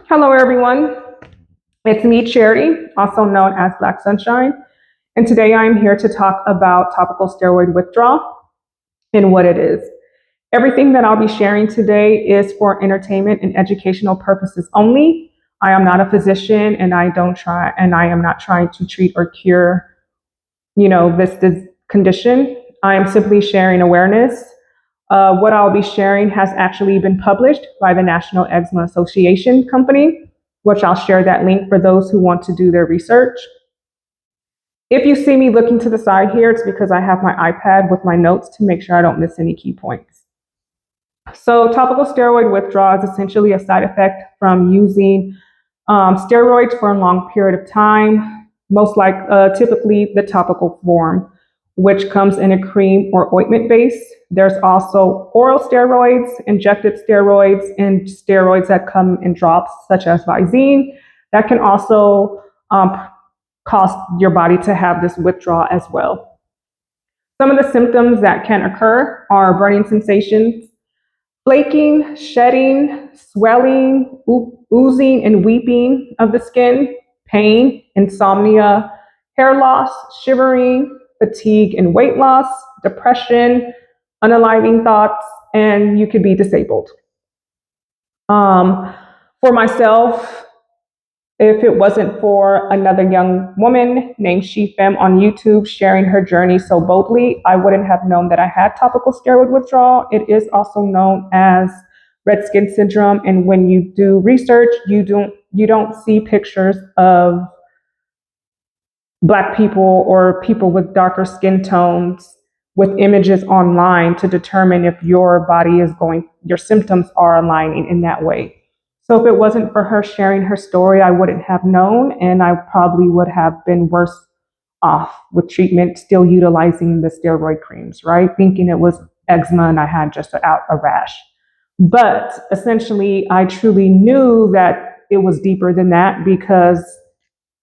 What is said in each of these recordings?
Hello, everyone. It's me, Charity, also known as Black Sunshine, and today I am here to talk about topical steroid withdrawal and what it is. Everything that I'll be sharing today is for entertainment and educational purposes only. I am not a physician, and I am not trying to treat or cure, this condition. I am simply sharing awareness. What I'll be sharing has actually been published by the National Eczema Association Company, which I'll share that link for those who want to do their research. If you see me looking to the side here, it's because I have my iPad with my notes to make sure I don't miss any key points. So topical steroid withdrawal is essentially a side effect from using steroids for a long period of time, typically the topical form, which comes in a cream or ointment base. There's also oral steroids, injected steroids, and steroids that come in drops, such as Visine, that can also cause your body to have this withdrawal as well. Some of the symptoms that can occur are burning sensations, flaking, shedding, swelling, oozing and weeping of the skin, pain, insomnia, hair loss, shivering, fatigue and weight loss, depression, unaliving thoughts, and you could be disabled. For myself, if it wasn't for another young woman named SheFem on YouTube sharing her journey so boldly, I wouldn't have known that I had topical steroid withdrawal. It is also known as red skin syndrome, and when you do research, you don't see pictures of Black people or people with darker skin tones with images online to determine if your symptoms are aligning in that way. So if it wasn't for her sharing her story, I wouldn't have known, and I probably would have been worse off with treatment, still utilizing the steroid creams, right? Thinking it was eczema and I had just a rash. But essentially, I truly knew that it was deeper than that because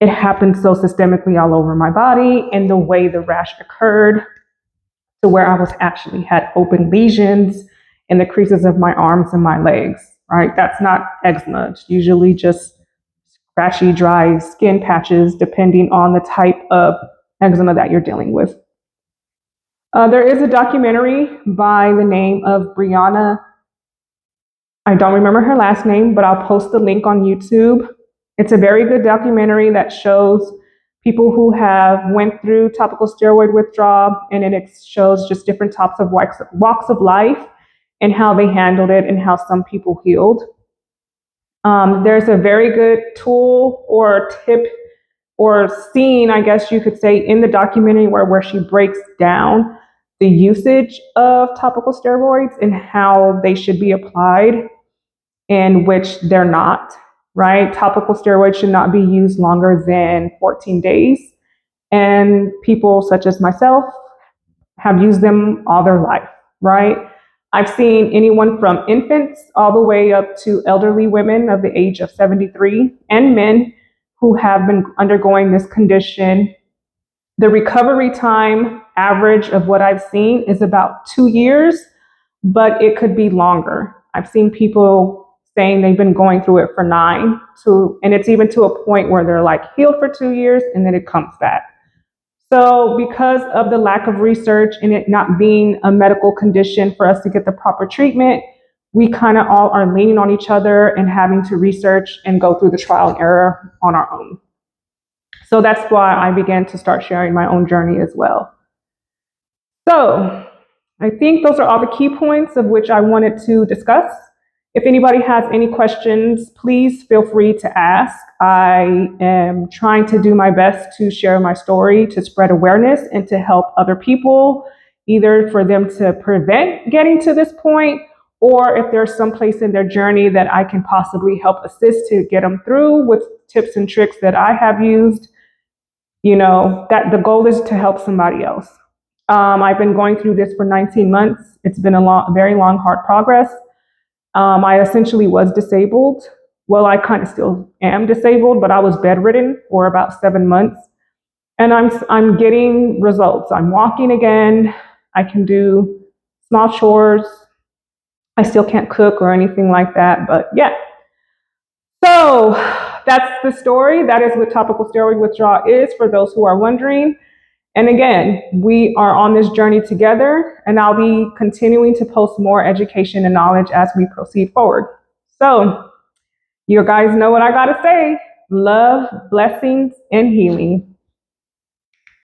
it happened so systemically all over my body, and the way the rash occurred to where I was actually had open lesions in the creases of my arms and my legs. Right? That's not eczema. It's usually just scratchy, dry skin patches, depending on the type of eczema that you're dealing with. There is a documentary by the name of Brianna. I don't remember her last name, but I'll post the link on YouTube. It's a very good documentary that shows people who have went through topical steroid withdrawal, and it shows just different types of walks of life and how they handled it and how some people healed. There's a very good tool or tip or scene, I guess you could say, in the documentary where she breaks down the usage of topical steroids and how they should be applied and which they're not, right? Topical steroids should not be used longer than 14 days. And people such as myself have used them all their life, right? I've seen anyone from infants all the way up to elderly women of the age of 73 and men who have been undergoing this condition. The recovery time average of what I've seen is about 2 years, but it could be longer. I've seen people saying they've been going through it for 9, and it's even to a point where they're like healed for 2 years and then it comes back. So because of the lack of research and it not being a medical condition for us to get the proper treatment, we kind of all are leaning on each other and having to research and go through the trial and error on our own. So that's why I began to start sharing my own journey as well. So I think those are all the key points of which I wanted to discuss. If anybody has any questions, please feel free to ask. I am trying to do my best to share my story, to spread awareness, and to help other people, either for them to prevent getting to this point, or if there's some place in their journey that I can possibly help assist to get them through with tips and tricks that I have used. That the goal is to help somebody else. I've been going through this for 19 months. It's been a very long, hard progress. I essentially was disabled. Well, I kind of still am disabled, but I was bedridden for about 7 months. And I'm getting results. I'm walking again. I can do small chores. I still can't cook or anything like that, but yeah. So So that's the story. That is what topical steroid withdrawal is for those who are wondering. And again, we are on this journey together, and I'll be continuing to post more education and knowledge as we proceed forward. So you guys know what I gotta say. Love, blessings, and healing.